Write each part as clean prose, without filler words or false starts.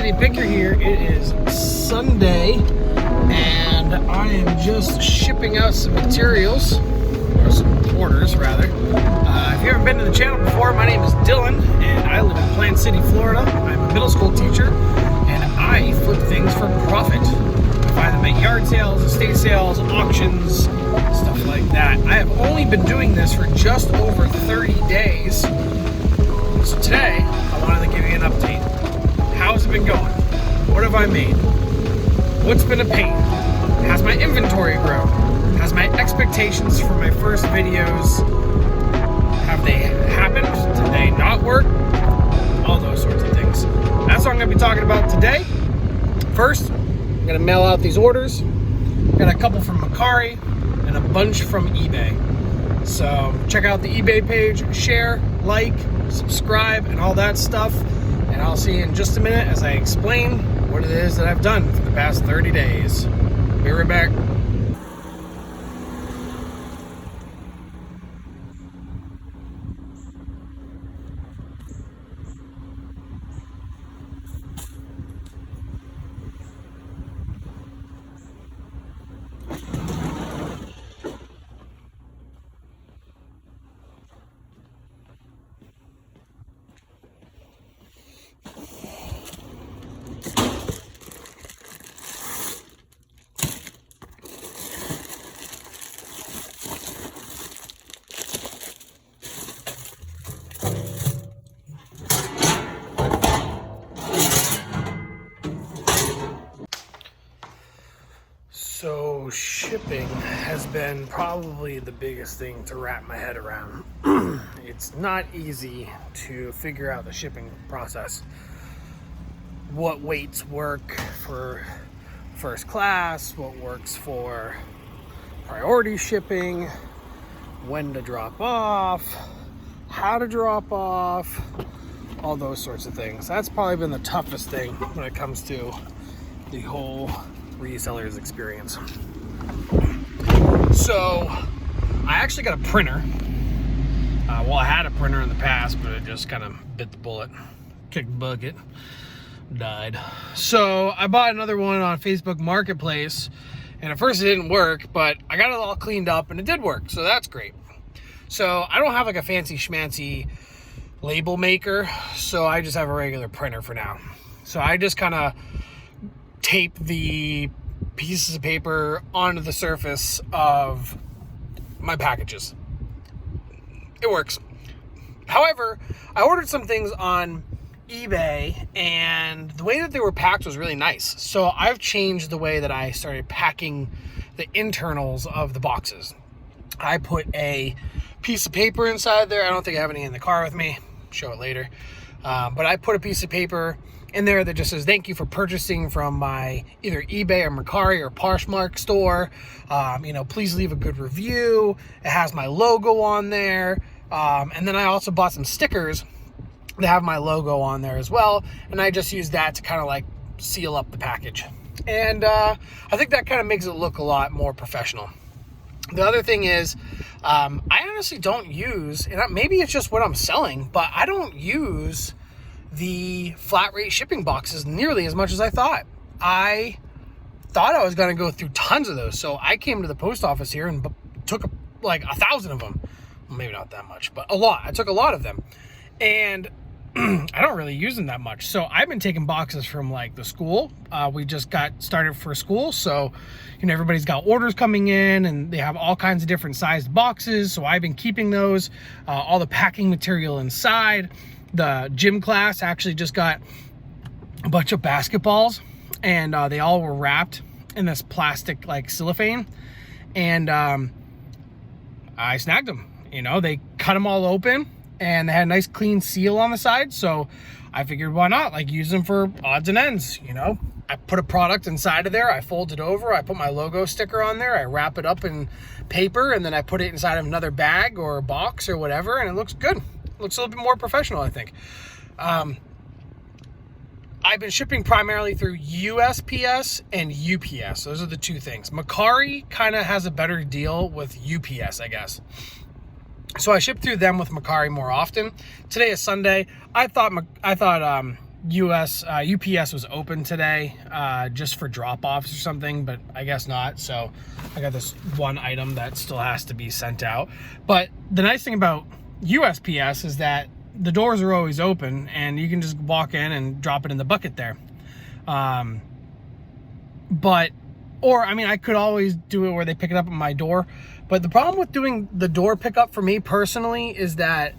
City Picker here. It is Sunday, and I am just shipping out some materials, or some orders rather. If you haven't been to the channel before, my name is Dylan, and I live in Plant City, Florida. I'm a middle school teacher, and I flip things for profit. I find them at yard sales, estate sales, auctions, stuff like that. I have only been doing this for just over 30 days. So today, I wanted to give you an update. How's it been going? What have I made? What's been a pain? Has my inventory grown? Has my expectations for my first videos, have they happened? Did they not work? All those sorts of things. That's what I'm going to be talking about today. First, I'm going to mail out these orders. Got a couple from Mercari and a bunch from eBay. So check out the eBay page, share, like, subscribe, and all that stuff. And I'll see you in just a minute as I explain what it is that I've done for the past 30 days. Be right back. So shipping has been probably the biggest thing to wrap my head around. It's not easy to figure out the shipping process. What weights work for first class, what works for priority shipping, when to drop off, how to drop off, all those sorts of things. That's probably been the toughest thing when it comes to the whole reseller's experience. So I actually got a printer. Well, I had a printer in the past, but it just kind of bit the bullet, kicked the bucket, died. So I bought another one on Facebook Marketplace, and at first it didn't work, but I got it all cleaned up and it did work, so that's great. So I don't have like a fancy schmancy label maker, so I just have a regular printer for now. So I just kind of tape the pieces of paper onto the surface of my packages. It works. However, I ordered some things on eBay, and the way that they were packed was really nice. So I've changed the way that I started packing the internals of the boxes. I put a piece of paper inside there. I don't think I have any in the car with me. Show it later. But I put a piece of paper in there that just says, thank you for purchasing from my either eBay or Mercari or Poshmark store. Please leave a good review. It has my logo on there. And then I also bought some stickers that have my logo on there as well. And I just use that to kind of like seal up the package. And I think that kind of makes it look a lot more professional. The other thing is, I honestly don't use, and maybe it's just what I'm selling, but I don't use the flat rate shipping boxes nearly as much as I thought. I thought I was going to go through tons of those. So I came to the post office here and took like 1,000 of them. Well, maybe not that much, but a lot. I took a lot of them. And I don't really use them that much. So I've been taking boxes from like the school. We just got started for school. So, everybody's got orders coming in and they have all kinds of different sized boxes. So I've been keeping those, all the packing material inside. The gym class actually just got a bunch of basketballs, and they all were wrapped in this plastic like cellophane, and I snagged them. They cut them all open and they had a nice clean seal on the side, so I figured why not, like, use them for odds and ends. I put a product inside of there, I fold it over, I put my logo sticker on there, I wrap it up in paper, and then I put it inside of another bag or a box or whatever, and it looks good. Looks a little bit more professional, I think. I've been shipping primarily through USPS and UPS. Those are the two things. Mercari kind of has a better deal with UPS, I guess. So I ship through them with Mercari more often. Today is Sunday. I thought UPS was open today, just for drop-offs or something, but I guess not. So I got this one item that still has to be sent out. But the nice thing about USPS is that the doors are always open and you can just walk in and drop it in the bucket there. I could always do it where they pick it up at my door. But the problem with doing the door pickup for me personally is that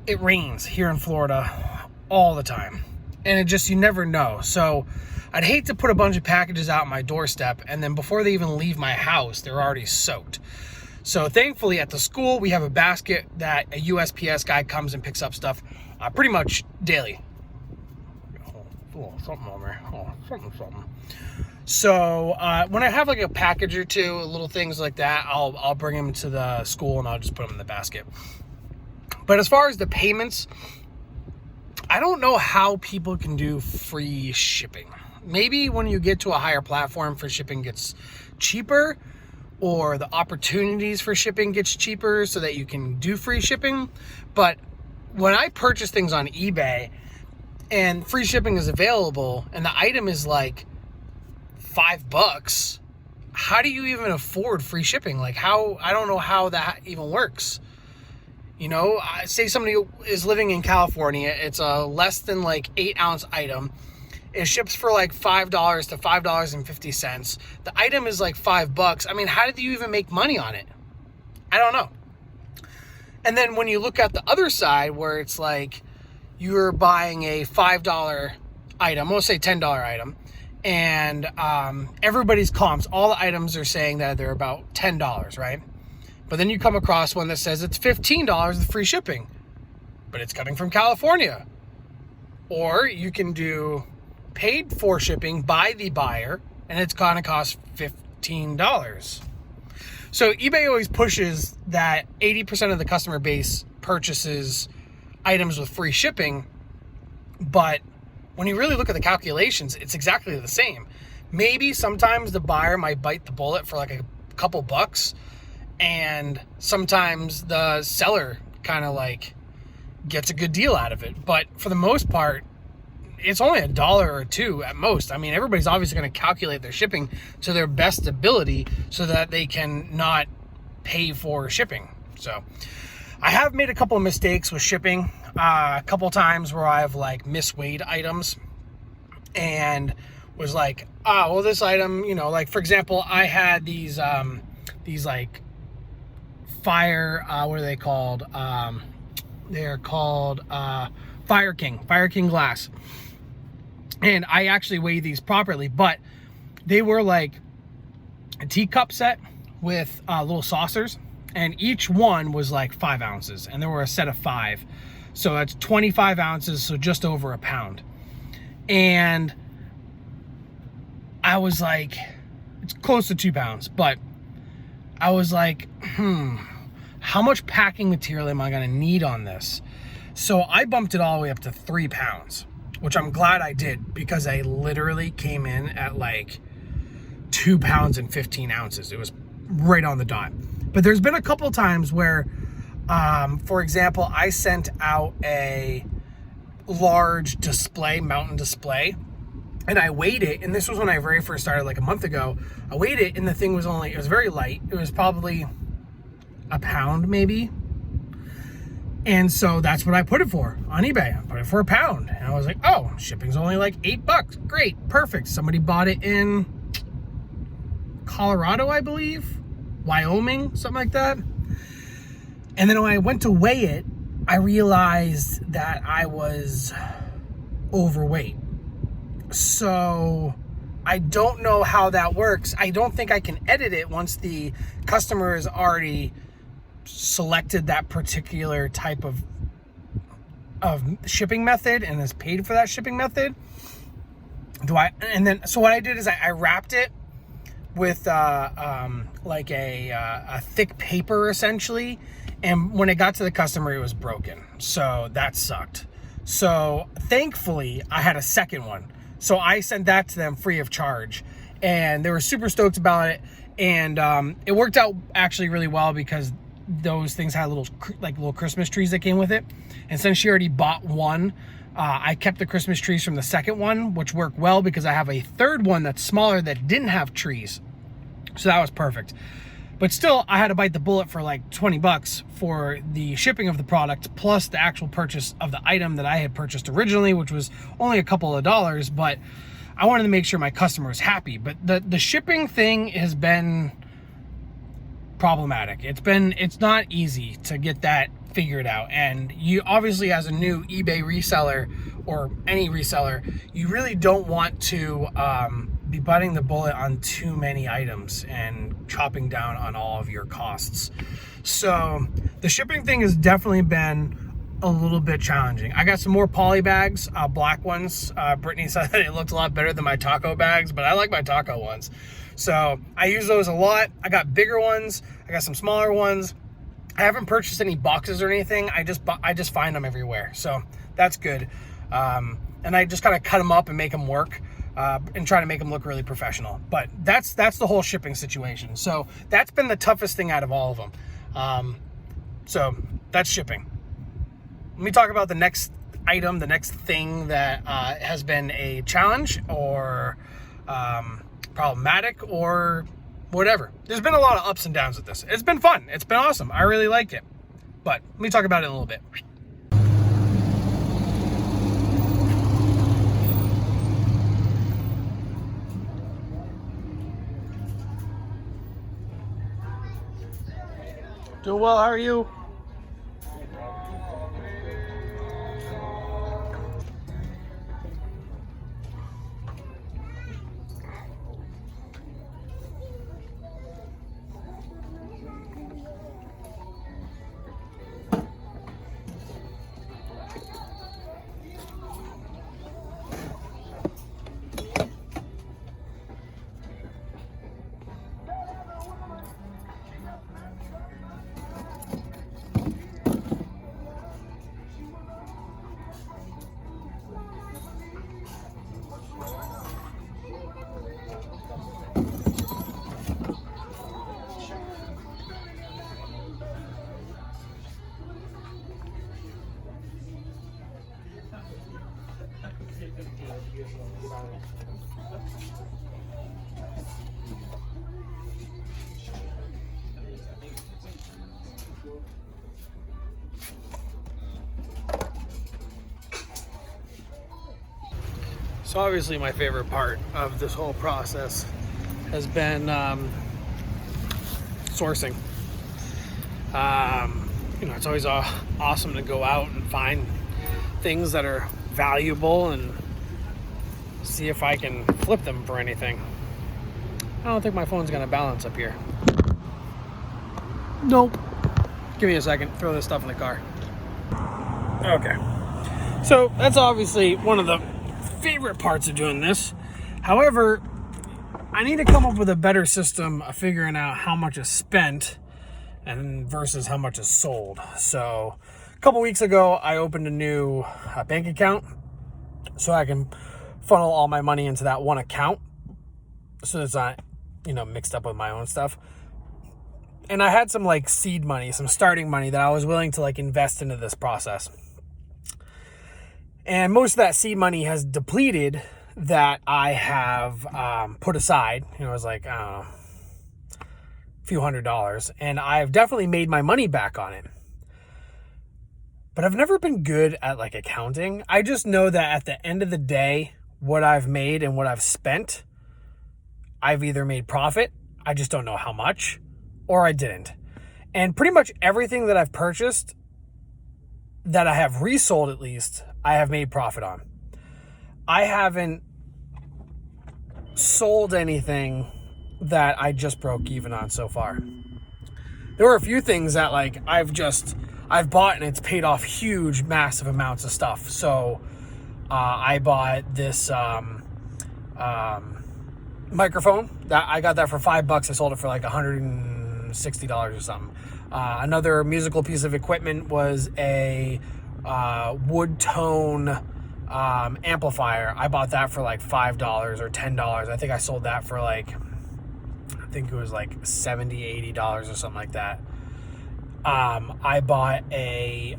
it rains here in Florida all the time. And you never know. So I'd hate to put a bunch of packages out on my doorstep and then before they even leave my house, they're already soaked. So thankfully at the school, we have a basket that a USPS guy comes and picks up stuff pretty much daily. Oh, something over there. Oh, something. So when I have like a package or two, little things like that, I'll bring them to the school and I'll just put them in the basket. But as far as the payments, I don't know how people can do free shipping. Maybe when you get to a higher platform for shipping gets cheaper, or the opportunities for shipping gets cheaper so that you can do free shipping. But when I purchase things on eBay and free shipping is available and the item is like $5, how do you even afford free shipping? Like I don't know how that even works. You know, say somebody is living in California, it's a less than like 8-ounce item. It ships for like $5 to $5.50. The item is like $5. I mean, how did you even make money on it? I don't know. And then when you look at the other side where it's like you're buying a $5 item, we'll say $10 item, and everybody's comps, all the items are saying that they're about $10, right? But then you come across one that says it's $15 with free shipping, but it's coming from California. Or you can do paid for shipping by the buyer, and it's going to cost $15. So eBay always pushes that 80% of the customer base purchases items with free shipping, but when you really look at the calculations, it's exactly the same. Maybe sometimes the buyer might bite the bullet for like a couple bucks, and sometimes the seller kind of like gets a good deal out of it. But for the most part, it's only $1 or $2 at most. I mean, everybody's obviously going to calculate their shipping to their best ability so that they can not pay for shipping. So I have made a couple of mistakes with shipping, a couple times where I've like misweighed items and was like, well, this item, you know, like for example, I had these like fire, what are they called? They're called Fire King glass. And I actually weighed these properly, but they were like a teacup set with little saucers, and each one was like 5 ounces, and there were a set of 5. So that's 25 ounces, so just over a pound. And I was like, it's close to 2 pounds, but I was like, how much packing material am I gonna need on this? So I bumped it all the way up to 3 pounds, which I'm glad I did, because I literally came in at like 2 pounds and 15 ounces. It was right on the dot. But there's been a couple times where, for example, I sent out a large display, mountain display, and I weighed it. And this was when I very first started, like a month ago. I weighed it, and the thing was it was very light. It was probably a pound maybe. And so that's what I put it for on eBay. I put it for a pound. And I was like, oh, shipping's only like $8. Great, perfect. Somebody bought it in Colorado, I believe. Wyoming, something like that. And then when I went to weigh it, I realized that I was overweight. So I don't know how that works. I don't think I can edit it once the customer has already selected that particular type of shipping method and has paid for that shipping method. So what I did is I wrapped it with like a thick paper essentially, and when it got to the customer it was broken, so that sucked. So thankfully I had a second one, so I sent that to them free of charge, and they were super stoked about it. And it worked out actually really well, because those things had little Christmas trees that came with it. And since she already bought one, I kept the Christmas trees from the second one, which worked well because I have a third one that's smaller that didn't have trees. So that was perfect. But still, I had to bite the bullet for like $20 for the shipping of the product, plus the actual purchase of the item that I had purchased originally, which was only a couple of dollars, but I wanted to make sure my customer was happy. But the shipping thing has been problematic. It's not easy to get that figured out. And you obviously, as a new eBay reseller or any reseller, you really don't want to be biting the bullet on too many items and chopping down on all of your costs. So the shipping thing has definitely been a little bit challenging. I got some more poly bags, black ones. Brittany said that it looks a lot better than my taco bags, but I like my taco ones. So I use those a lot. I got bigger ones. I got some smaller ones. I haven't purchased any boxes or anything. I just find them everywhere. So that's good. And I just kind of cut them up and make them work, and try to make them look really professional. But that's the whole shipping situation. So that's been the toughest thing out of all of them. So that's shipping. Let me talk about the next item, the next thing that has been a challenge or problematic or whatever. There's been a lot of ups and downs with this. It's been fun. It's been awesome. I really like it. But let me talk about it in a little bit. Doing well. How are you? So obviously my favorite part of this whole process has been sourcing. It's always awesome to go out and find things that are valuable and see if I can flip them for anything. I don't think my phone's gonna balance up here. Nope. Give me a second, throw this stuff in the car. Okay. So that's obviously one of the favorite parts of doing this. However, I need to come up with a better system of figuring out how much is spent and versus how much is sold. So a couple weeks ago, I opened a new bank account so I can funnel all my money into that one account so it's not, mixed up with my own stuff. And I had some seed money, some starting money that I was willing to invest into this process. And most of that seed money has depleted that I have put aside. It was I don't know, a few $100s. And I've definitely made my money back on it. But I've never been good at accounting. I just know that at the end of the day, what I've made and what I've spent, I've either made profit, I just don't know how much, or I didn't. And pretty much everything that I've purchased, that I have resold at least, I have made profit on. I haven't sold anything that I just broke even on so far. There were a few things that I've bought and it's paid off huge, massive amounts of stuff. So I bought this microphone. That I got that for $5. I sold it for $160 or something. Another musical piece of equipment was a wood tone amplifier. I bought that for $5 or $10. I think I sold that for $70, $80 or something like that. I bought a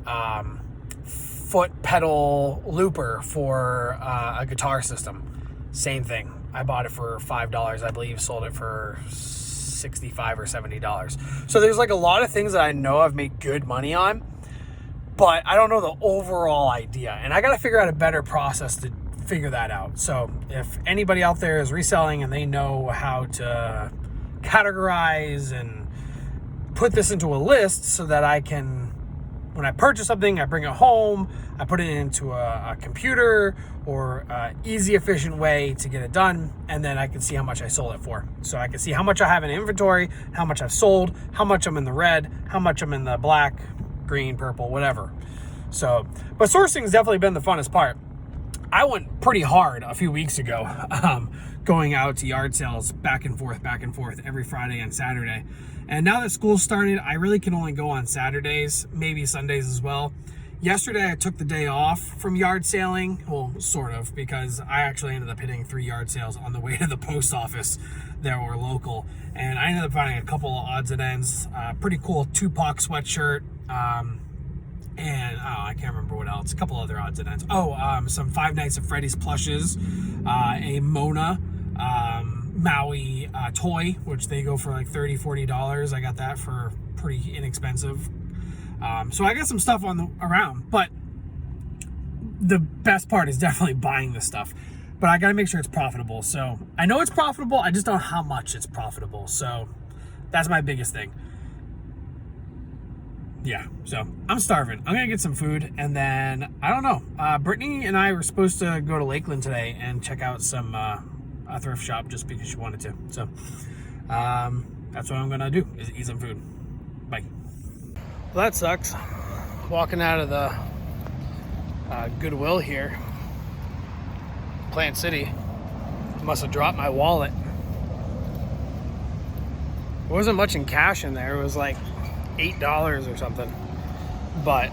foot pedal looper for a guitar system. Same thing. I bought it for $5, I believe, sold it for $65 or $70. So there's like a lot of things that I know I've made good money on, but I don't know the overall idea. And I got to figure out a better process to figure that out. So if anybody out there is reselling and they know how to categorize and put this into a list so that I can, when I purchase something, I bring it home, I put it into a computer or easy, efficient way to get it done, and then I can see how much I sold it for. So I can see how much I have in inventory, how much I've sold, how much I'm in the red, how much I'm in the black, green, purple, whatever. So, but sourcing has definitely been the funnest part. I went pretty hard a few weeks ago, going out to yard sales back and forth every Friday and Saturday. And now that school started, I really can only go on Saturdays, maybe Sundays as well. Yesterday, I took the day off from yard selling, well, sort of, because I actually ended up hitting 3 yard sales on the way to the post office that were local. And I ended up finding a couple of odds and ends, pretty cool Tupac sweatshirt, and I can't remember what else, a couple other odds and ends. Some Five Nights at Freddy's plushes, a Mona, Maui toy, which they go for like $30, $40. I got that for pretty inexpensive. So I got some stuff around, but the best part is definitely buying this stuff. But I got to make sure it's profitable. So I know it's profitable, I just don't know how much it's profitable. So that's my biggest thing. Yeah, so I'm starving. I'm gonna get some food, and then I don't know. Brittany and I were supposed to go to Lakeland today and check out some a thrift shop just because she wanted to. So that's what I'm gonna do, is eat some food. Bye. Well, that sucks. Walking out of the Goodwill here, Plant City. Must have dropped my wallet. There wasn't much in cash in there. It was like $8 or something, but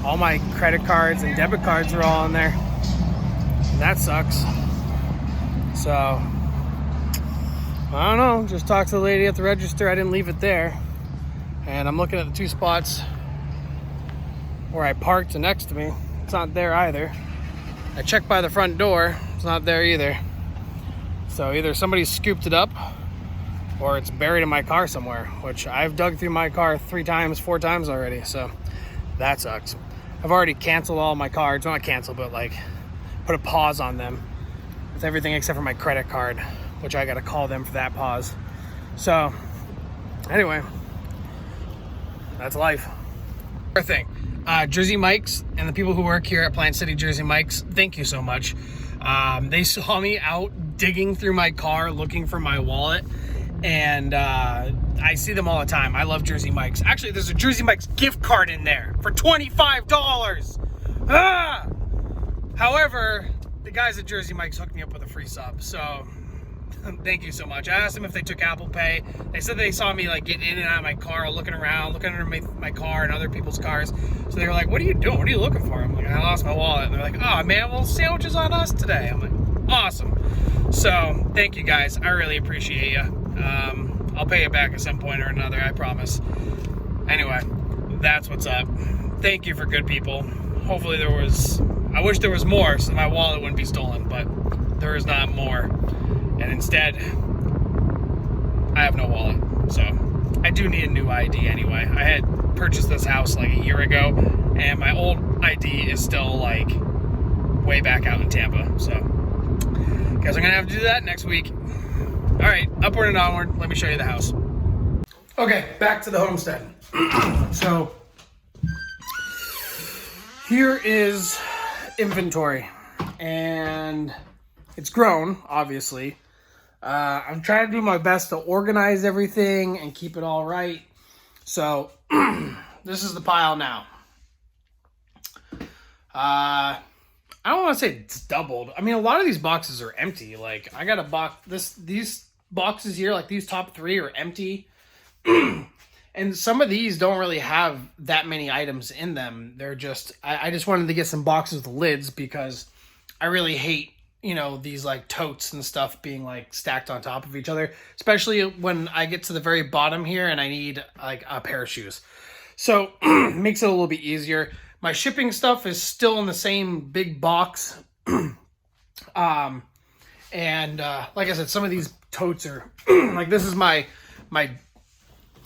all my credit cards and debit cards are all in there, and that sucks. So I don't know, just talked to the lady at the register. I didn't leave it there, and I'm looking at the 2 spots where I parked next to me. It's not there either. I checked by the front door, it's not there either. So either somebody scooped it up or it's buried in my car somewhere, which I've dug through my car 4 times already, so that sucks. I've already canceled all my cards. Well, not canceled, but like put a pause on them with everything except for my credit card, which I gotta call them for that pause. So anyway, that's life. Another thing, Jersey Mike's and the people who work here at Plant City Jersey Mike's, thank you so much. They saw me out digging through my car looking for my wallet, and I see them all the time. I love Jersey Mike's. Actually, there's a Jersey Mike's gift card in there for $25. However, the guys at Jersey Mike's hooked me up with a free sub, so thank you so much. I asked them if they took Apple Pay. They said they saw me like getting in and out of my car, looking around, looking under my car and other people's cars. So they were like, "What are you doing? What are you looking for?" I'm like, "I lost my wallet." And they're like, "Oh man, well, sandwiches on us today." I'm like, "Awesome." So thank you guys. I really appreciate you. I'll pay it back at some point or another, I promise. Anyway, that's what's up. Thank you for good people. Hopefully I wish there was more so my wallet wouldn't be stolen, but there is not more. And instead, I have no wallet. So I do need a new ID anyway. I had purchased this house like a year ago, and my old ID is still like way back out in Tampa. So guess I'm gonna have to do that next week. All right, upward and onward. Let me show you the house. Okay, back to the homestead. So here is inventory, and it's grown, obviously. I'm trying to do my best to organize everything and keep it all right. So this is the pile now. I don't want to say it's doubled. I mean, a lot of these boxes are empty. Like, I got a box, these boxes here, like these top 3 are empty. And some of these don't really have that many items in them. They're just, I just wanted to get some boxes with lids because I really hate, you know, these like totes and stuff being like stacked on top of each other, especially when I get to the very bottom here and I need like a pair of shoes. So makes it a little bit easier. My shipping stuff is still in the same big box. And like I said, some of these totes are like, this is my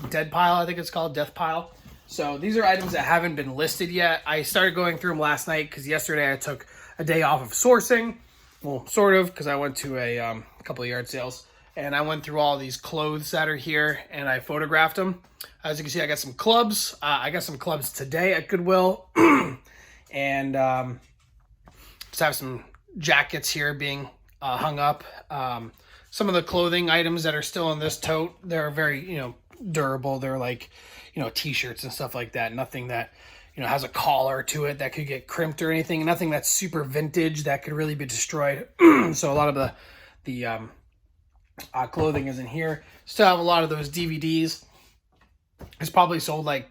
dead pile, I think it's called, death pile. So these are items that haven't been listed yet. I started going through them last night because yesterday I took a day off of sourcing. Well, sort of, because I went to a couple of yard sales. And I went through all these clothes that are here and I photographed them. As you can see, I got some clubs. I got some clubs today at Goodwill. And just have some jackets here being hung up. Some of the clothing items that are still in this tote, they're very, you know, durable. They're like, you know, t-shirts and stuff like that. Nothing that, you know, has a collar to it that could get crimped or anything. Nothing that's super vintage that could really be destroyed. So a lot of the clothing is in here. Still have a lot of those DVDs. It's probably sold like,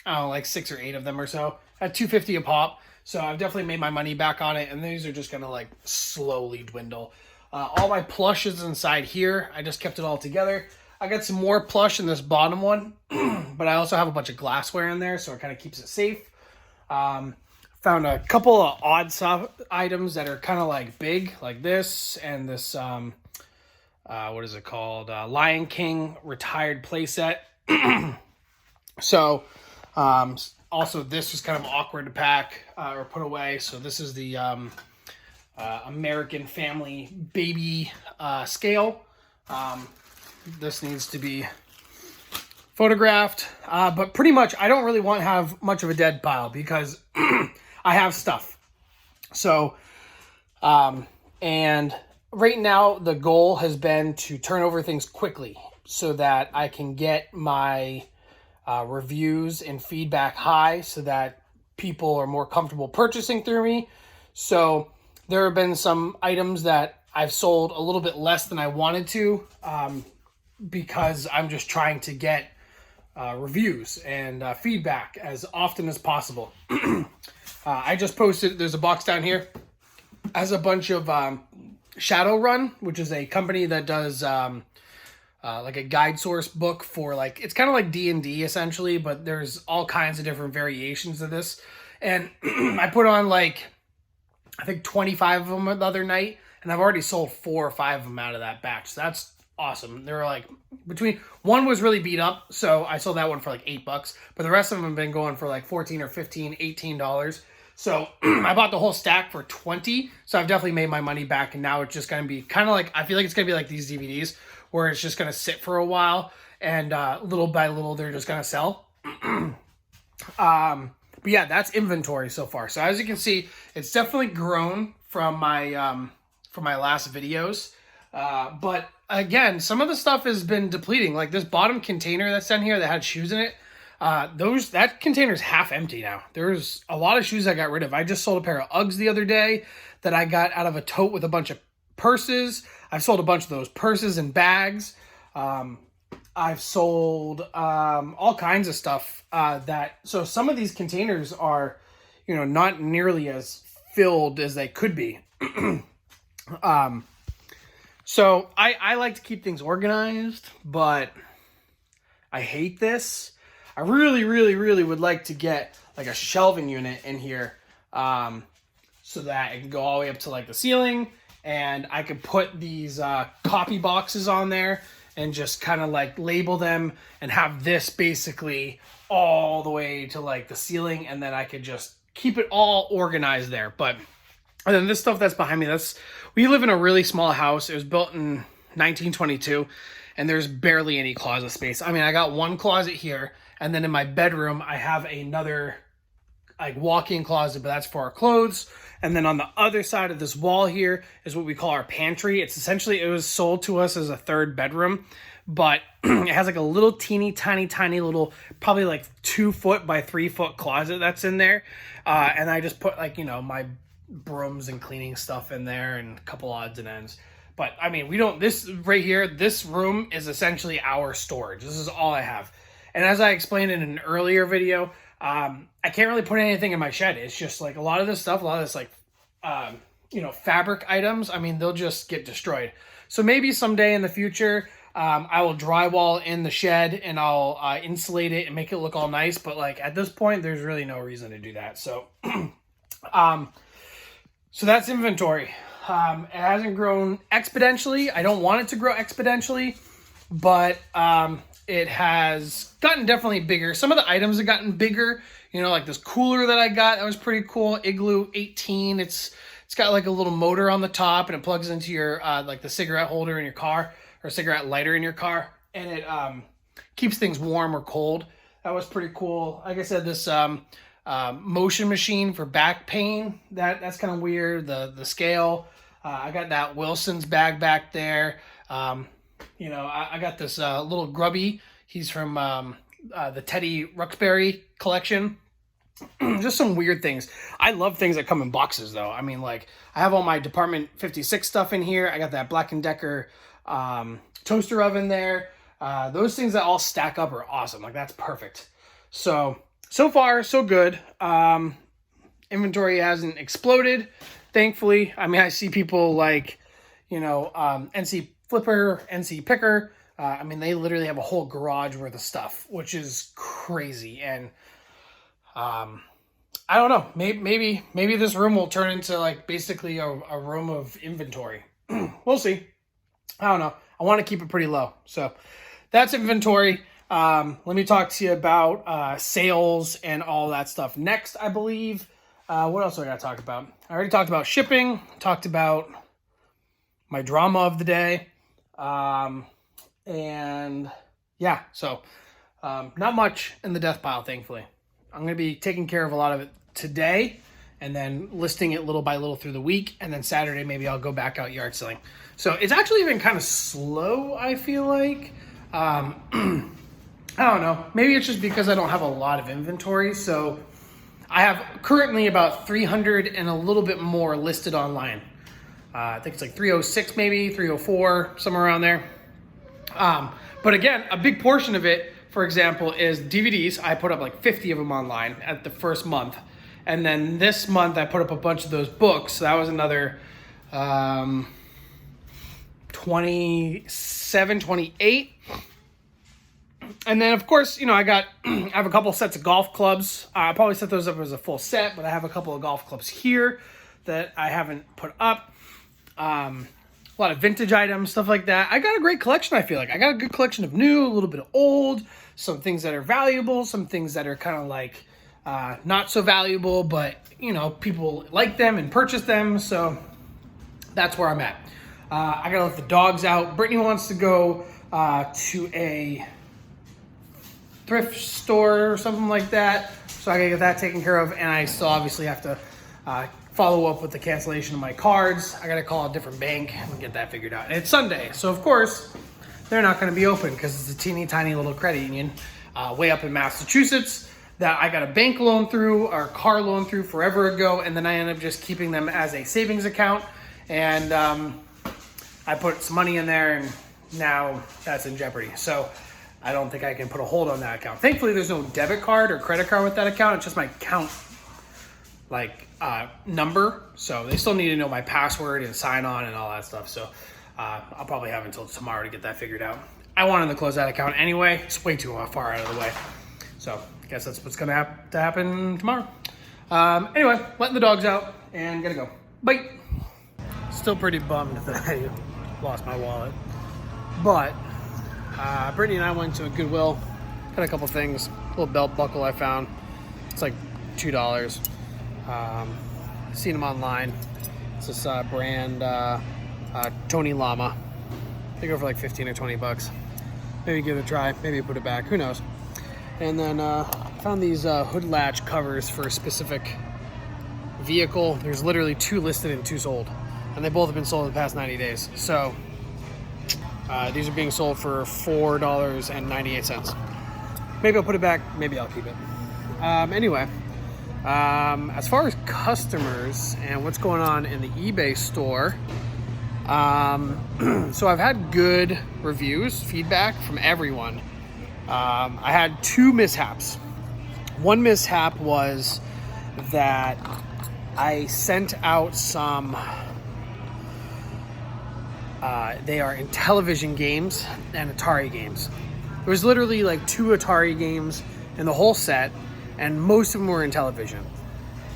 I don't know, like 6 or 8 of them or so at $2.50 a pop. So I've definitely made my money back on it, and these are just gonna like slowly dwindle. All my plush is inside here. I just kept it all together. I got some more plush in this bottom one, but I also have a bunch of glassware in there, so it kind of keeps it safe. Found a couple of odd soft items that are kind of like big, like this and this. What is it called? Lion King retired playset. So, also this was kind of awkward to pack or put away. So this is the American Family baby scale. This needs to be photographed, but pretty much I don't really want to have much of a dead pile because I have stuff. So, and right now the goal has been to turn over things quickly so that I can get my reviews and feedback high so that people are more comfortable purchasing through me. So there have been some items that I've sold a little bit less than I wanted to, because I'm just trying to get reviews and feedback as often as possible. I just posted, there's a box down here, has a bunch of Shadowrun, which is a company that does like a guide source book for like, it's kind of like D&D essentially, but there's all kinds of different variations of this. And I put on like, I think 25 of them the other night, and I've already sold 4 or 5 of them out of that batch. So that's awesome. They were like one was really beat up, so I sold that one for like $8, but the rest of them have been going for like 14 or 15, $18. So I bought the whole stack for 20. So I've definitely made my money back, and now it's just going to be kind of like, I feel like it's going to be like these DVDs where it's just going to sit for a while, and little by little they're just going to sell. But yeah, that's inventory so far. So as you can see, it's definitely grown from my last videos. But again, some of the stuff has been depleting. Like this bottom container that's down here that had shoes in it, that container's half empty now. There's a lot of shoes I got rid of. I just sold a pair of Uggs the other day that I got out of a tote with a bunch of purses. I've sold a bunch of those purses and bags. I've sold all kinds of stuff so some of these containers are, you know, not nearly as filled as they could be. So I like to keep things organized, but I hate this. I really, really, really would like to get like a shelving unit in here, so that it can go all the way up to like the ceiling, and I could put these copy boxes on there and just kind of like label them and have this basically all the way to like the ceiling, and then I could just keep it all organized there. But and then this stuff that's behind me, we live in a really small house. It was built in 1922, and there's barely any closet space. I mean, I got one closet here, and then in my bedroom, I have another like walk-in closet, but that's for our clothes. And then on the other side of this wall here is what we call our pantry. It's essentially, it was sold to us as a third bedroom, but it has like a little teeny tiny little, probably like 2 foot by 3 foot closet that's in there. And I just put like, you know, my brooms and cleaning stuff in there and a couple odds and ends. But I mean, this right here, this room is essentially our storage. This is all I have. And as I explained in an earlier video, I can't really put anything in my shed. It's just like a lot of this like fabric items, I mean, they'll just get destroyed. So maybe someday in the future, I will drywall in the shed and I'll insulate it and make it look all nice. But like at this point, there's really no reason to do that. So, so that's inventory. It hasn't grown exponentially. I don't want it to grow exponentially, but it has gotten definitely bigger. Some of the items have gotten bigger. Like this cooler that I got, that was pretty cool. Igloo 18. It's got like a little motor on the top, and it plugs into your like the cigarette holder in your car, or cigarette lighter in your car, and it keeps things warm or cold. That was pretty cool. Like I said, this motion machine for back pain, that's kind of weird. The scale. I got that Wilson's bag back there. I got this little grubby. He's from the Teddy Ruxbury collection. Just some weird things. I love things that come in boxes, though. I mean, like, I have all my Department 56 stuff in here. I got that Black & Decker toaster oven there. Those things that all stack up are awesome. Like, that's perfect. So far, so good. Inventory hasn't exploded, thankfully. I mean, I see people like, NC Flipper, NC Picker. I mean, they literally have a whole garage worth of stuff, which is crazy. And I don't know. Maybe this room will turn into like basically a room of inventory. We'll see. I don't know. I want to keep it pretty low. So that's inventory. Let me talk to you about sales and all that stuff next, I believe. What else do I got to talk about? I already talked about shipping. Talked about my drama of the day. And yeah, so not much in the death pile, thankfully. I'm going to be taking care of a lot of it today and then listing it little by little through the week. And then Saturday, maybe I'll go back out yard selling. So it's actually been kind of slow, I feel like. I don't know. Maybe it's just because I don't have a lot of inventory. So I have currently about 300 and a little bit more listed online. I think it's like 306, maybe 304, somewhere around there. But again, a big portion of it, for example, is DVDs. I put up like 50 of them online at the first month. And then this month I put up a bunch of those books. So that was another 27, 28. And then of course, I have a couple sets of golf clubs. I probably set those up as a full set, but I have a couple of golf clubs here that I haven't put up. A lot of vintage items, stuff like that. I got a great collection, I feel like. I got a good collection of new, a little bit of old, some things that are valuable, some things that are kind of like not so valuable, but, people like them and purchase them. So that's where I'm at. I got to let the dogs out. Brittany wants to go to a thrift store or something like that. So I got to get that taken care of. And I still obviously have to follow up with the cancellation of my cards. I got to call a different bank and get that figured out. And it's Sunday. So, of course, they're not going to be open because it's a teeny tiny little credit union way up in Massachusetts that I got a bank loan through or car loan through forever ago. And then I ended up just keeping them as a savings account. And I put some money in there and now that's in jeopardy. So I don't think I can put a hold on that account. Thankfully, there's no debit card or credit card with that account. It's just my account number. So they still need to know my password and sign on and all that stuff. So I'll probably have until tomorrow to get that figured out. I wanted to close that account anyway. It's way too far out of the way. So I guess that's what's going to have to happen tomorrow. Anyway, letting the dogs out and gonna go. Bye. Still pretty bummed that I lost my wallet. But Brittany and I went to a Goodwill. Got a couple things. A little belt buckle I found. It's like $2. Seen them online. It's this brand Tony Llama. They go for like 15 or 20 bucks. Maybe give it a try. Maybe put it back. Who knows? And then found these hood latch covers for a specific vehicle. There's literally 2 listed and 2 sold. And they both have been sold in the past 90 days. So these are being sold for $4.98. Maybe I'll put it back. Maybe I'll keep it. Anyway. As far as customers and what's going on in the eBay store, so I've had good reviews, feedback from everyone. I had 2 mishaps. One mishap was that I sent out some, they are Intellivision games and Atari games. There was literally like 2 Atari games in the whole set, and most of them were Intellivision.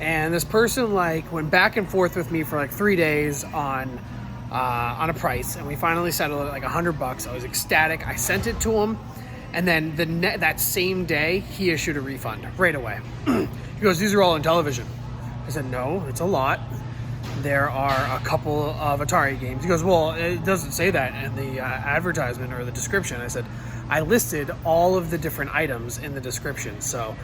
And this person like went back and forth with me for like 3 days on a price, and we finally settled at like $100. I was ecstatic. I sent it to him, and then that same day he issued a refund right away. He goes, "These are all Intellivision." I said, "No, it's a lot. There are a couple of Atari games." He goes, "Well, it doesn't say that in the advertisement or the description." I said, "I listed all of the different items in the description." So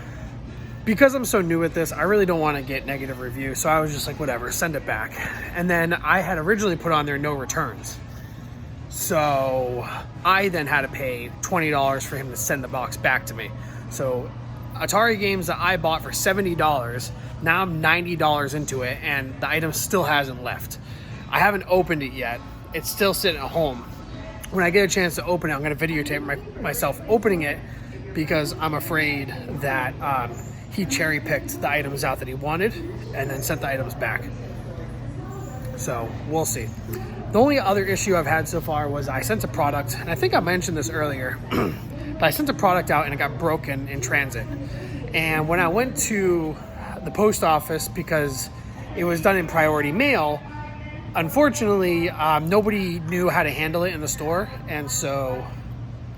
because I'm so new at this, I really don't want to get negative reviews. So I was just like, whatever, send it back. And then I had originally put on there no returns. So I then had to pay $20 for him to send the box back to me. So Atari games that I bought for $70, now I'm $90 into it, and the item still hasn't left. I haven't opened it yet. It's still sitting at home. When I get a chance to open it, I'm going to videotape myself opening it, because I'm afraid that he cherry-picked the items out that he wanted and then sent the items back. So we'll see. The only other issue I've had so far was I sent a product, and I think I mentioned this earlier, but I sent a product out and it got broken in transit. And when I went to the post office, because it was done in priority mail, unfortunately, nobody knew how to handle it in the store, and so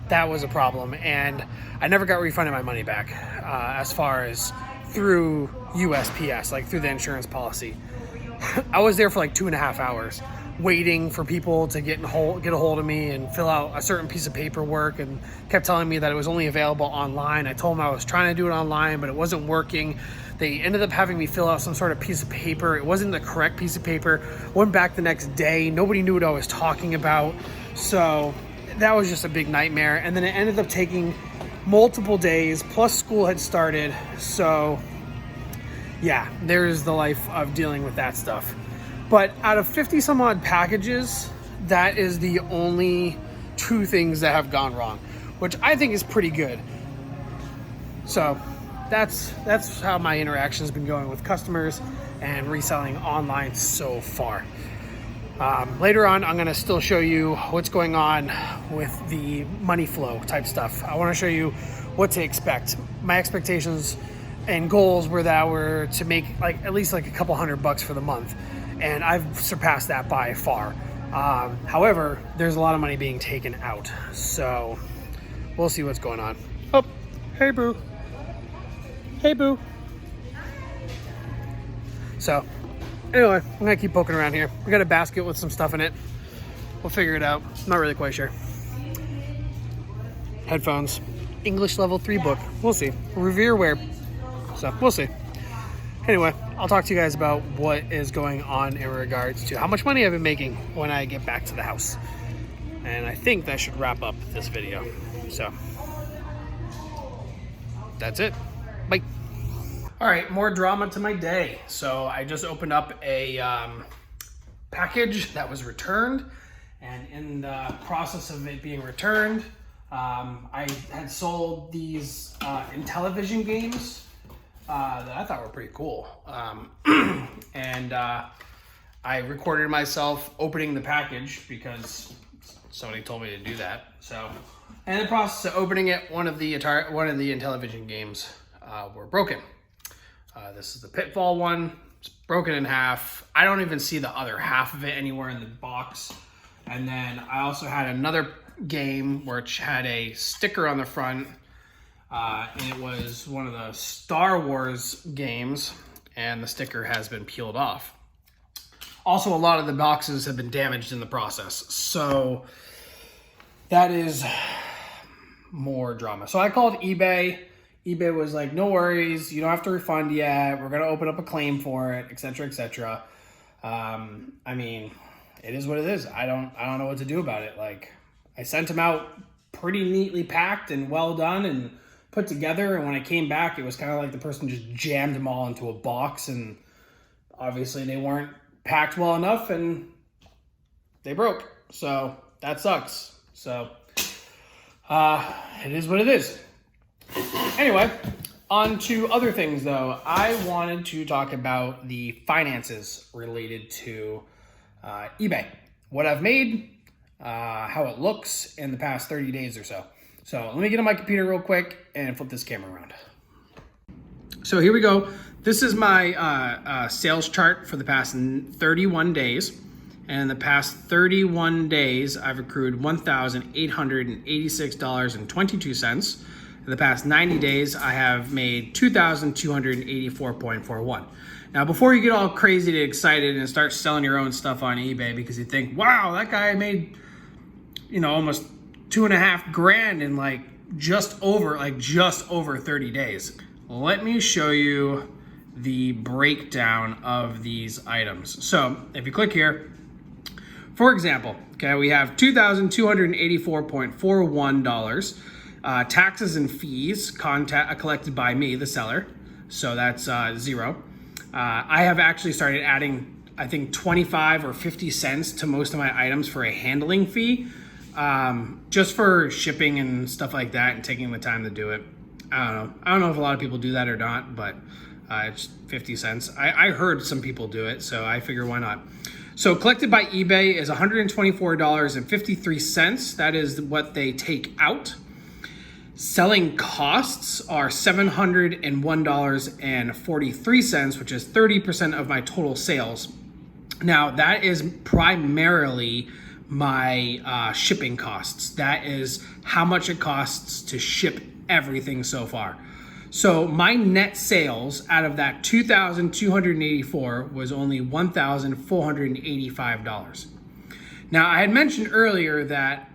that was a problem. And I never got refunded my money back as far as through USPS, like through the insurance policy. I was there for like 2.5 hours waiting for people to get a hold of me and fill out a certain piece of paperwork, and kept telling me that it was only available online. I told them I was trying to do it online, but it wasn't working. They ended up having me fill out some sort of piece of paper. It wasn't the correct piece of paper. Went back the next day. Nobody knew what I was talking about. So that was just a big nightmare. And then it ended up taking multiple days, plus school had started. So yeah, there's the life of dealing with that stuff. But out of 50 some odd packages, that is the only 2 things that have gone wrong, which I think is pretty good. So that's how my interaction's been going with customers and reselling online so far. Later on, I'm going to still show you what's going on with the money flow type stuff. I want to show you what to expect. My expectations and goals were to make like at least like a couple $100 for the month, and I've surpassed that by far. However, there's a lot of money being taken out, so we'll see what's going on. Oh, hey boo. Hey boo. So anyway, I'm gonna keep poking around here. We got a basket with some stuff in it. We'll figure it out. Not really quite sure. Headphones, English level 3 book. We'll see. Revere wear. So we'll see. Anyway, I'll talk to you guys about what is going on in regards to how much money I've been making when I get back to the house. And I think that should wrap up this video. So that's it. Bye. All right, more drama to my day. So I just opened up a package that was returned, and in the process of it being returned, I had sold these Intellivision games that I thought were pretty cool. And I recorded myself opening the package because somebody told me to do that. So, and in the process of opening it, one of the Intellivision games were broken. This is the Pitfall one. It's broken in half. I don't even see the other half of it anywhere in the box. And then I also had another game which had a sticker on the front, and it was one of the Star Wars games, and the sticker has been peeled off. Also, a lot of the boxes have been damaged in the process, so that is more drama. So I called eBay. eBay was like, no worries, you don't have to refund yet. We're gonna open up a claim for it, etc., etc. I mean, it is what it is. I don't know what to do about it. Like, I sent them out pretty neatly packed and well done and put together, and when I came back, it was kind of like the person just jammed them all into a box, and obviously they weren't packed well enough and they broke. So that sucks. So it is what it is. Anyway, On to other things though. I wanted to talk about the finances related to eBay. What I've made, how it looks in the past 30 days or so. So let me get on my computer real quick and flip this camera around. So here we go. This is my sales chart for the past 31 days. And in the past 31 days, I've accrued $1,886.22. In the past 90 days, I have made $2,284.41. Now, before you get all crazy and excited and start selling your own stuff on eBay because you think, wow, that guy made, almost $2,500 in just over 30 days. Let me show you the breakdown of these items. So if you click here, for example, okay, we have $2,284.41. Taxes and fees collected by me, the seller. So that's zero. I have actually started adding, I think, 25 or 50 cents to most of my items for a handling fee, just for shipping and stuff like that and taking the time to do it. I don't know if a lot of people do that or not, but it's 50 cents. I heard some people do it, so I figure why not. So collected by eBay is $124.53. That is what they take out. Selling costs are $701.43, which is 30% of my total sales. Now, that is primarily my shipping costs. That is how much it costs to ship everything so far. So my net sales out of that $2,284 was only $1,485. Now, I had mentioned earlier that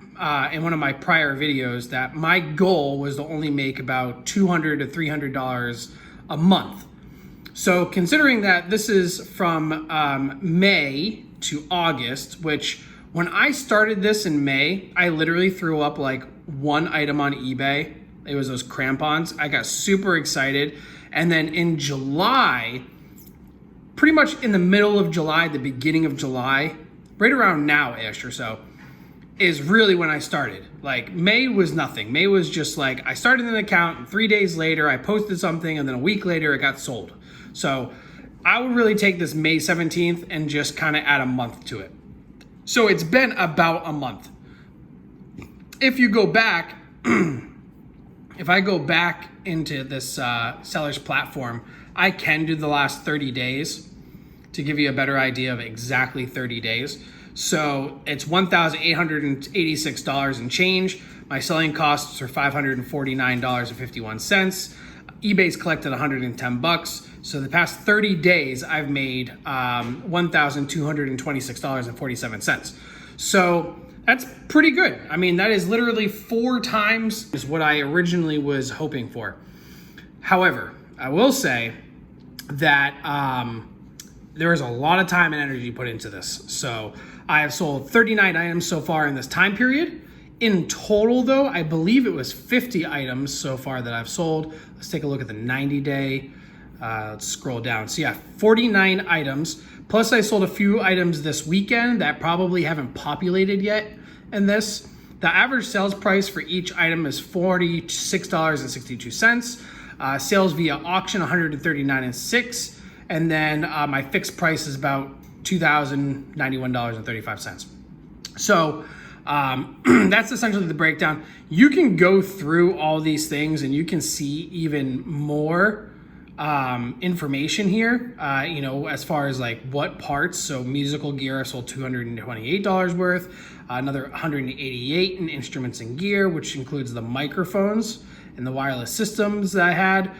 in one of my prior videos that my goal was to only make about $200 to $300 a month. So considering that this is from May to August, which when I started this in May, I literally threw up one item on eBay. It was those crampons. I got super excited. And then in July, pretty much in the middle of July, the beginning of July, right around now-ish or so, is really when I started. May was nothing. May was just I started an account and 3 days later I posted something and then a week later it got sold. So I would really take this May 17th and just kind of add a month to it. So it's been about a month. If you go back, if I go back into this seller's platform, I can do the last 30 days to give you a better idea of exactly 30 days. So it's $1,886 and change. My selling costs are $549.51. eBay's collected $110. So the past 30 days, I've made $1,226.47. So that's pretty good. I mean, that is literally 4 times what I originally was hoping for. However, I will say that there is a lot of time and energy put into this. So I have sold 39 items so far in this time period. In total, though, I believe it was 50 items so far that I've sold. Let's take a look at the 90-day. Let's scroll down. So yeah, 49 items. Plus I sold a few items this weekend that probably haven't populated yet in this. The average sales price for each item is $46.62. Sales via auction, $139.06. And then my fixed price is about $2,091.35. So that's essentially the breakdown. You can go through all these things and you can see even more information here, as far as what parts. So musical gear, I sold $228 worth, another $188 in instruments and gear, which includes the microphones and the wireless systems that I had.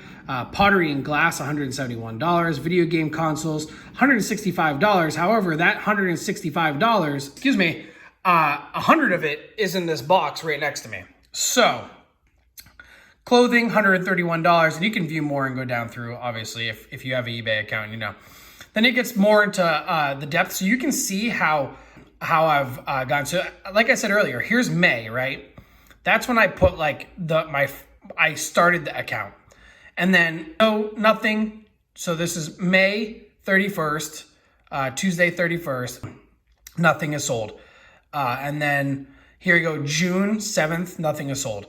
Pottery and glass, $171. Video game consoles, $165. However, that $165, 100 of it is in this box right next to me. So clothing, $131, and you can view more and go down through, obviously, if you have an eBay account, Then it gets more into the depth, so you can see how I've gone. So like I said earlier, here's May, right? That's when I put I started the account. And then nothing. So this is May 31st, Tuesday 31st, nothing is sold. And then here you go, June 7th, nothing is sold.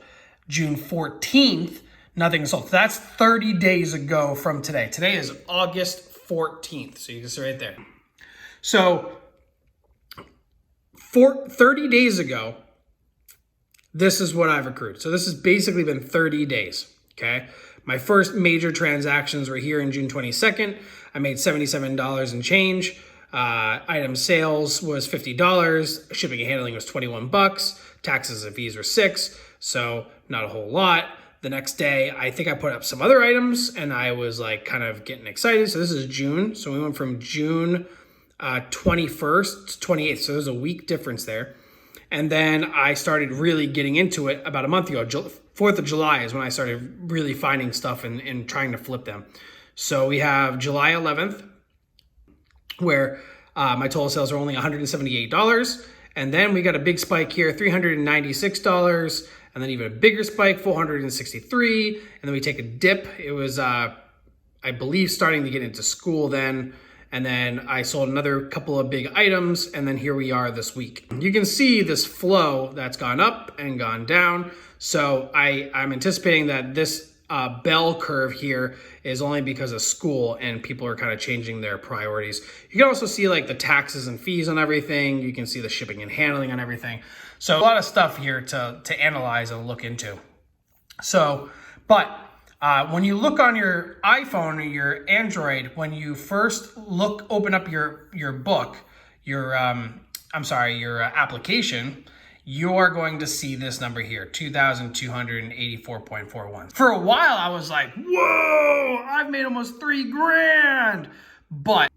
June 14th, nothing sold. That's 30 days ago from today. Today is August 14th. So you can see right there. So 30 days ago, this is what I've accrued. So this has basically been 30 days, okay? My first major transactions were here in June 22nd. I made $77 and change. Item sales was $50. Shipping and handling was 21 bucks. Taxes and fees were $6. So not a whole lot. The next day, I think I put up some other items and I was like kind of getting excited. So this is June. So we went from June 21st to 28th. So there's a week difference there. And then I started really getting into it about a month ago. 4th of July is when I started really finding stuff and trying to flip them. So we have July 11th, where my total sales are only $178. And then we got a big spike here, $396. And then even a bigger spike, $463. And then we take a dip. It was, I believe, starting to get into school then. And then I sold another couple of big items, and then here we are this week. You can see this flow that's gone up and gone down. So I'm anticipating that this bell curve here is only because of school and people are kind of changing their priorities. You can also see like the taxes and fees on everything. You can see the shipping and handling on everything. So a lot of stuff here to analyze and look into. So, but when you look on your iPhone or your Android, when you first open up your book, your application, you are going to see this number here, 2,284.41. For a while, I was like, whoa, I've made almost $3,000. But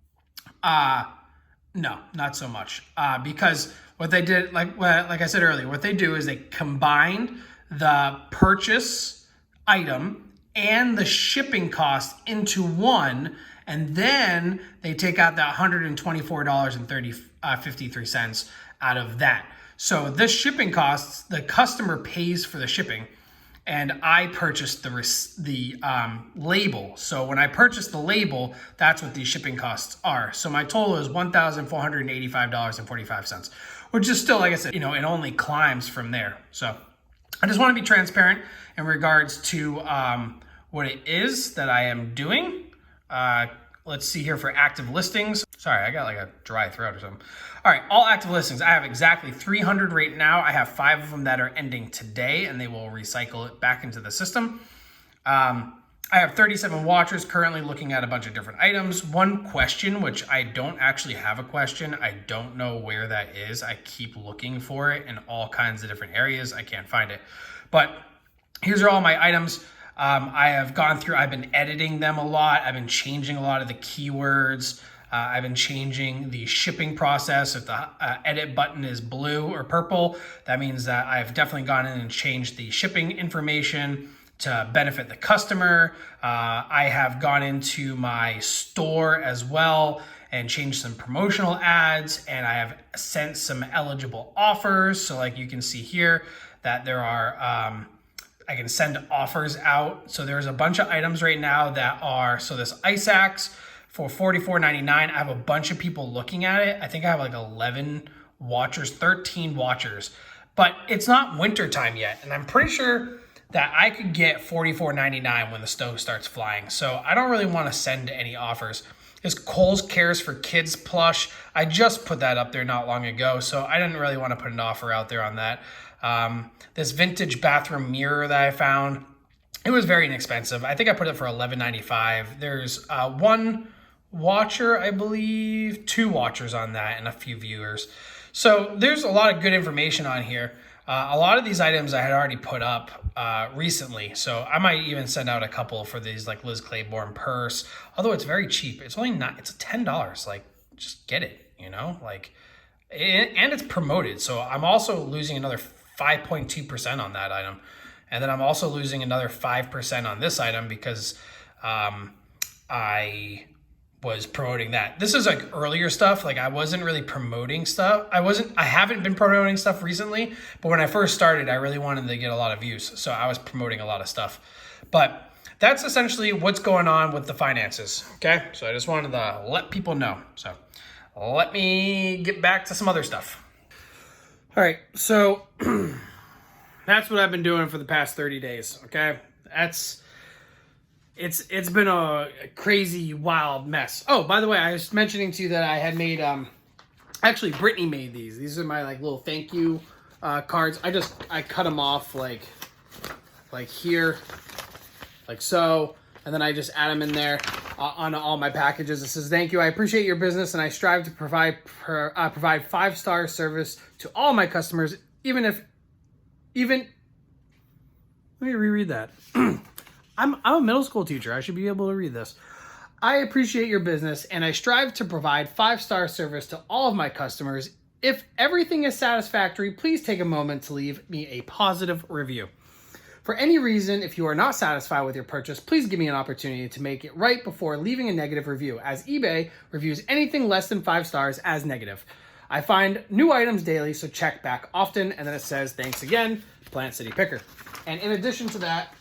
no, not so much. Because what they did, like I said earlier, what they do is they combined the purchase item and the shipping cost into one, and then they take out that $124.53 out of that. So this shipping costs, the customer pays for the shipping, and I purchased the label. So when I purchased the label, that's what these shipping costs are. So my total is $1,485.45, which is still, like I said, it only climbs from there. So I just want to be transparent in regards to what it is that I am doing. Let's see here for active listings. Sorry, I got like a dry throat or something. All right, all active listings. I have exactly 300 right now. I have 5 of them that are ending today, and they will recycle it back into the system. I have 37 watchers currently looking at a bunch of different items. One question, which I don't actually have a question. I don't know where that is. I keep looking for it in all kinds of different areas. I can't find it. But here's all my items. I have gone through, I've been editing them a lot. I've been changing a lot of the keywords. I've been changing the shipping process. If the edit button is blue or purple, that means that I've definitely gone in and changed the shipping information to benefit the customer. I have gone into my store as well and changed some promotional ads, and I have sent some eligible offers. So like you can see here that there are, I can send offers out. So there's a bunch of items right now that are, so this ice axe for $44.99. I have a bunch of people looking at it. I think I have like 11 watchers, 13 watchers, but it's not winter time yet. And I'm pretty sure that I could get $44.99 when the stove starts flying. So I don't really want to send any offers. This Kohl's Cares for Kids plush, I just put that up there not long ago. So I didn't really want to put an offer out there on that. This vintage bathroom mirror that I found, it was very inexpensive. I think I put it for $11.95. There's one watcher, I believe, 2 watchers on that, and a few viewers. So there's a lot of good information on here. A lot of these items I had already put up recently, so I might even send out a couple for these, like Liz Claiborne purse. Although it's very cheap. It's only it's $10. Like, just get it, like, and it's promoted. So I'm also losing another 5.2% on that item. And then I'm also losing another 5% on this item because I was promoting that. This is like earlier stuff. Like I wasn't really promoting stuff. I haven't been promoting stuff recently, but when I first started, I really wanted to get a lot of views. So I was promoting a lot of stuff, but that's essentially what's going on with the finances. Okay. So I just wanted to let people know. So let me get back to some other stuff. All right. So that's what I've been doing for the past 30 days. Okay. it's been a crazy, wild mess. Oh, by the way, I was mentioning to you that I had made, actually Brittany made these. These are my like little thank you cards. I cut them off like here, like so, and then I just add them in there on all my packages. It says, "Thank you. I appreciate your business, and I strive to provide 5-star service to all my customers, even." Let me reread that. I'm a middle school teacher. I should be able to read this. "I appreciate your business, and I strive to provide 5-star service to all of my customers. If everything is satisfactory, please take a moment to leave me a positive review. For any reason, if you are not satisfied with your purchase, please give me an opportunity to make it right before leaving a negative review, as eBay reviews anything less than 5 stars as negative. I find new items daily, so check back often." And then it says, "Thanks again, Plant City Picker." And in addition to that,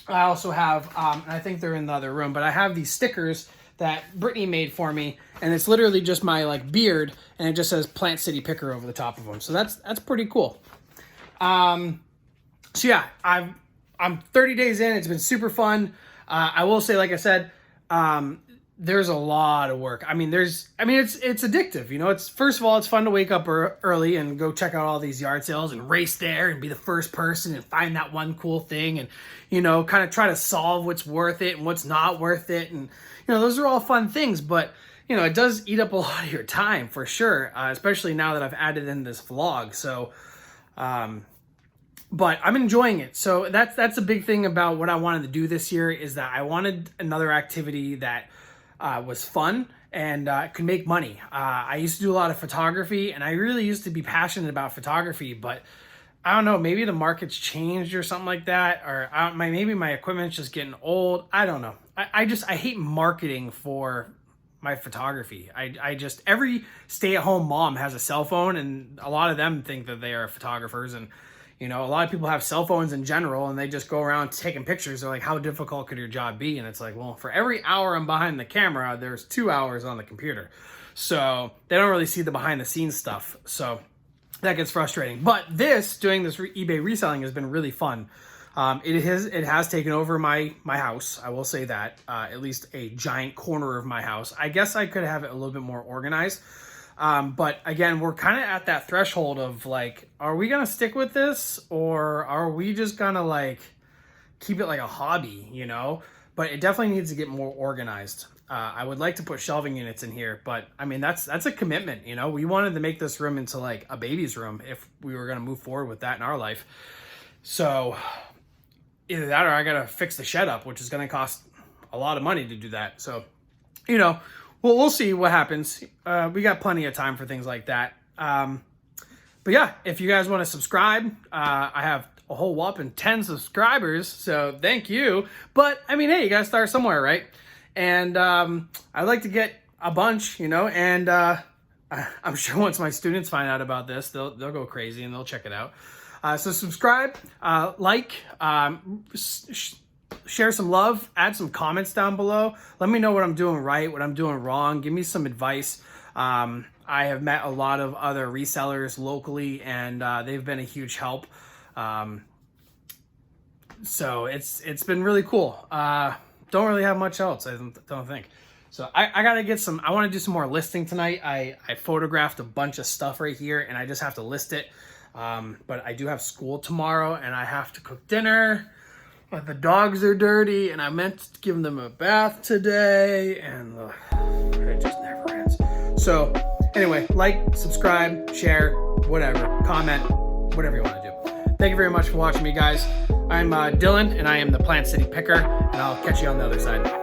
I also have, and I think they're in the other room, but I have these stickers that Brittany made for me, and it's literally just my like beard, and it just says Plant City Picker over the top of them. So that's pretty cool. So yeah, I'm 30 days in. It's been super fun. I will say, like I said, there's a lot of work. It's addictive. You know, first of all, it's fun to wake up early and go check out all these yard sales and race there and be the first person and find that one cool thing and, you know, kind of try to solve what's worth it and what's not worth it. And, you know, those are all fun things, but, you know, it does eat up a lot of your time for sure, especially now that I've added in this vlog. So, but I'm enjoying it. So that's a big thing about what I wanted to do this year, is that I wanted another activity that was fun and could make money. I used to do a lot of photography, and I really used to be passionate about photography, but I don't know, maybe the market's changed or something like that, or maybe my equipment's just getting old. I don't know. I hate marketing for my photography. Every stay-at-home mom has a cell phone, and a lot of them think that they are photographers, and you know, a lot of people have cell phones in general, and they just go around taking pictures. They're like, how difficult could your job be? And it's like, well, for every hour I'm behind the camera, there's 2 hours on the computer. So they don't really see the behind the scenes stuff. So that gets frustrating. But doing this eBay reselling has been really fun. It has taken over my house. I will say that, at least a giant corner of my house. I guess I could have it a little bit more organized. But again, we're kind of at that threshold of like, are we going to stick with this, or are we just going to like keep it like a hobby, you know? But it definitely needs to get more organized. I would like to put shelving units in here, but I mean, that's a commitment, you know? We wanted to make this room into like a baby's room if we were going to move forward with that in our life. So either that, or I got to fix the shed up, which is going to cost a lot of money to do that. So, you know, well, we'll see what happens. We got plenty of time for things like that. But yeah, if you guys want to subscribe, I have a whole whopping 10 subscribers, so thank you. But I mean, hey, you got to start somewhere, right? And I'd like to get a bunch, you know, and I'm sure once my students find out about this, they'll go crazy and they'll check it out. So subscribe, like, share some love, add some comments down below. Let me know what I'm doing right, what I'm doing wrong. Give me some advice. I have met a lot of other resellers locally, and they've been a huge help. So it's been really cool. Don't really have much else, I don't think. So I gotta get some, I want to do some more listing tonight. I photographed a bunch of stuff right here, and I just have to list it. But I do have school tomorrow, and I have to cook dinner. But the dogs are dirty, and I meant to give them a bath today, and it just never ends. So anyway, like, subscribe, share, whatever, comment, whatever you want to do. Thank you very much for watching me, guys. I'm Dylan, and I am the Plant City Picker, and I'll catch you on the other side.